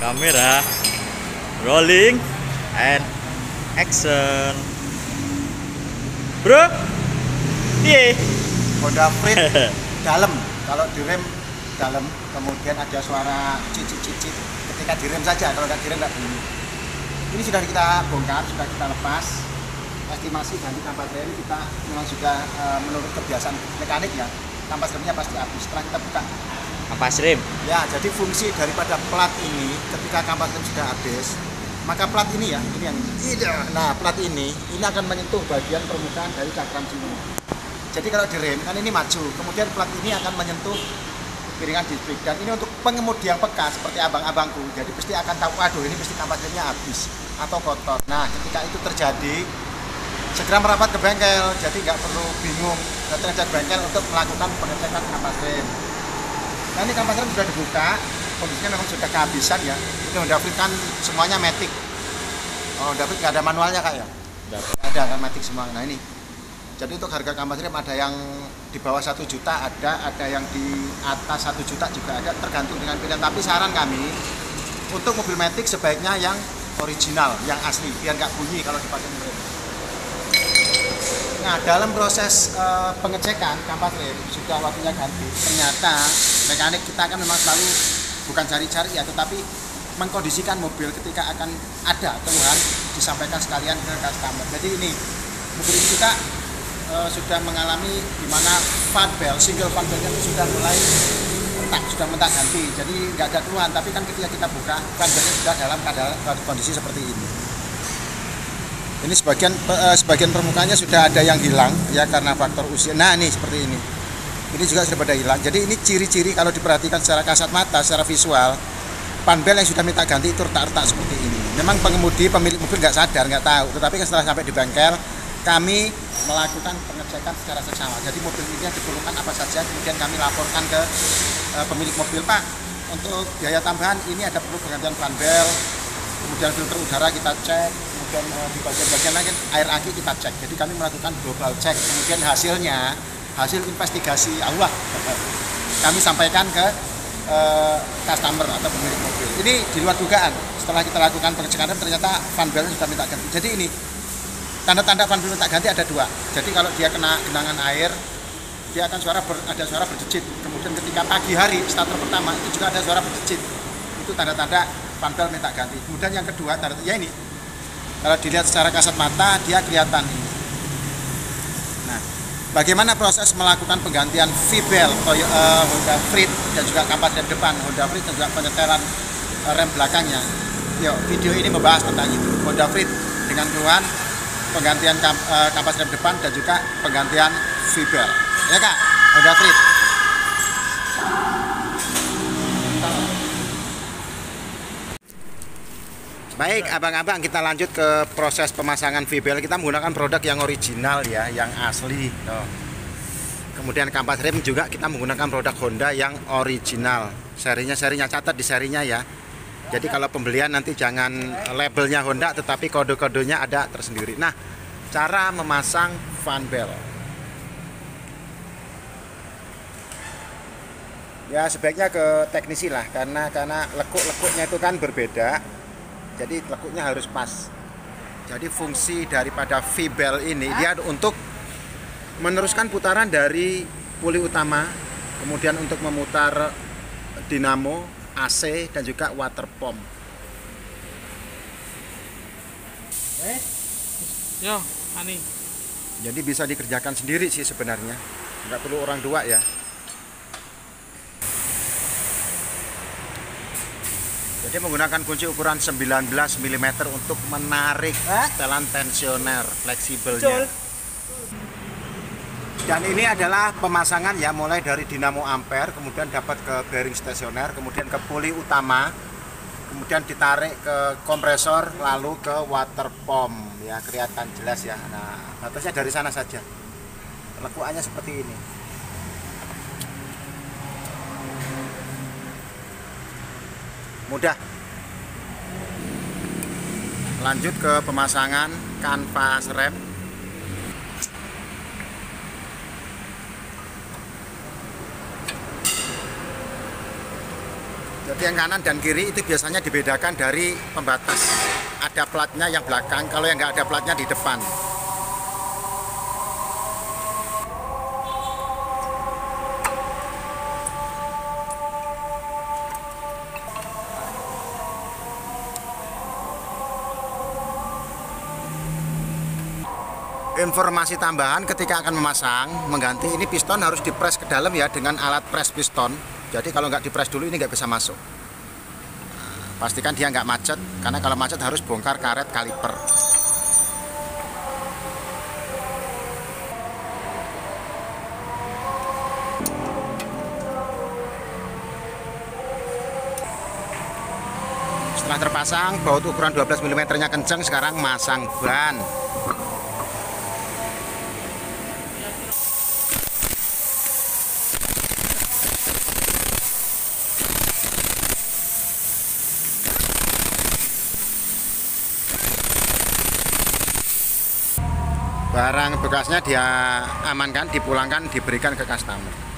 Kamera rolling and action. Bro, iya. Honda Freed dalam, kalau direm dalam, kemudian ada suara cicit-cicit ketika direm saja, kalau nggak direm nggak bunyi. Ini sudah kita bongkar, sudah kita lepas. Estimasi ganti kampas rem kita memang sudah menurut kebiasaan mekanik ya, kampas remnya pasti habis. Setelah kita buka Kampas rem. ya, jadi fungsi daripada plat ini ketika kampas rem sudah habis, maka plat ini ya, ini yang nah plat ini akan menyentuh bagian permukaan dari cakram sini. Jadi kalau direm kan ini maju, kemudian plat ini akan menyentuh piringan distrik, dan ini untuk pengemudi yang peka seperti abang-abangku, jadi pasti akan tahu, aduh ini pasti kampas remnya habis atau kotor. Nah ketika itu terjadi, segera merapat ke bengkel, jadi nggak perlu bingung datang ke bengkel untuk melakukan pengecekan kampas rem. Nah ini kampas rem sudah dibuka, kondisinya memang sudah kehabisan ya. Ini Honda Freed kan semuanya matic. Oh, Honda Freed nggak ada manualnya kak ya? Nggak ada kan, matic semua. Nah ini, jadi untuk harga kampas rem ada yang di bawah 1 juta, ada yang di atas 1 juta juga ada, tergantung dengan pilihan. Tapi saran kami untuk mobil matic sebaiknya yang original, yang asli, biar nggak bunyi kalau dipakai rem. Nah dalam proses pengecekan kampas rem sudah waktunya ganti, ternyata mekanik kita kan memang selalu bukan cari-cari ya, tetapi mengkondisikan mobil ketika akan ada keluhan disampaikan sekalian ke customer. Jadi ini mobil ini kita sudah mengalami di mana fan belt, single fan beltnya itu sudah mulai retak, sudah mentah ganti, jadi nggak ada keluhan. Tapi kan ketika kita buka, fan beltnya sudah dalam keadaan kondisi seperti ini. Ini sebagian permukaannya sudah ada yang hilang ya karena faktor usia. Nah ini seperti ini. Ini juga sudah pada hilang. Jadi ini ciri-ciri kalau diperhatikan secara kasat mata, secara visual, panbel yang sudah minta ganti itu retak-retak seperti ini. Memang pengemudi, pemilik mobil nggak sadar, nggak tahu. Tetapi setelah sampai di bengkel, kami melakukan pengecekan secara seksama. Jadi mobil ini diperlukan apa saja, kemudian kami laporkan ke pemilik mobil, Pak, untuk biaya tambahan ini ada perlu penggantian panbel, kemudian filter udara kita cek, kemudian di bagian-bagian lain air aki kita cek. Jadi kami melakukan global check, kemudian hasil investigasi Allah kami sampaikan ke customer atau pemilik mobil. Ini di luar dugaan. Setelah kita lakukan pengecekan ternyata fan beltnya sudah minta ganti. Jadi ini tanda-tanda fan belt minta ganti ada 2. Jadi kalau dia kena genangan air, dia akan ada suara berdecit. Kemudian ketika pagi hari starter pertama itu juga ada suara berdecit. Itu tanda-tanda fan belt minta ganti. Kemudian yang kedua tanda-tanda ya ini. Kalau dilihat secara kasat mata dia kelihatan ini. Nah, bagaimana proses melakukan penggantian V-belt Honda Freed dan juga kampas rem depan Honda Freed dan juga penyetelan rem belakangnya? Yuk, video ini membahas tentang itu. Honda Freed dengan keluhan penggantian kampas rem depan dan juga penggantian V-belt. Ya kak, Honda Freed. Baik, abang-abang, kita lanjut ke proses pemasangan V-belt. Kita menggunakan produk yang original ya, yang asli. Kemudian kampas rem juga kita menggunakan produk Honda yang original. Serinya catat di serinya ya. Jadi kalau pembelian nanti jangan labelnya Honda, tetapi kode-kodenya ada tersendiri. Nah, cara memasang fan belt. Ya sebaiknya ke teknisi lah, karena lekuk-lekuknya itu kan berbeda. Jadi lekuknya harus pas. Jadi fungsi daripada V-belt ini dia untuk meneruskan putaran dari puli utama, kemudian untuk memutar dinamo, AC dan juga water pump. Yo, Ani. Jadi bisa dikerjakan sendiri sih sebenarnya, nggak perlu orang tua ya. Jadi menggunakan kunci ukuran 19 mm untuk menarik setelan tensioner fleksibelnya. Dan ini adalah pemasangan ya, mulai dari dinamo ampere, kemudian dapat ke bearing stasioner, kemudian ke puli utama, kemudian ditarik ke kompresor, lalu ke water pump ya, kelihatan jelas ya. Nah, batasnya dari sana saja. Lekuannya seperti ini. Mudah. Lanjut ke pemasangan kanvas rem. Jadi yang kanan dan kiri itu biasanya dibedakan dari pembatas. Ada platnya yang belakang, kalau yang nggak ada platnya di depan. Informasi tambahan ketika akan memasang, mengganti, ini piston harus dipres ke dalam ya dengan alat pres piston. Jadi kalau nggak dipres dulu ini nggak bisa masuk. Pastikan dia nggak macet, karena kalau macet harus bongkar karet kaliper. Setelah terpasang, baut ukuran 12 mm nya kenceng, sekarang masang ban. Barang bekasnya dia amankan, dipulangkan, diberikan ke customer.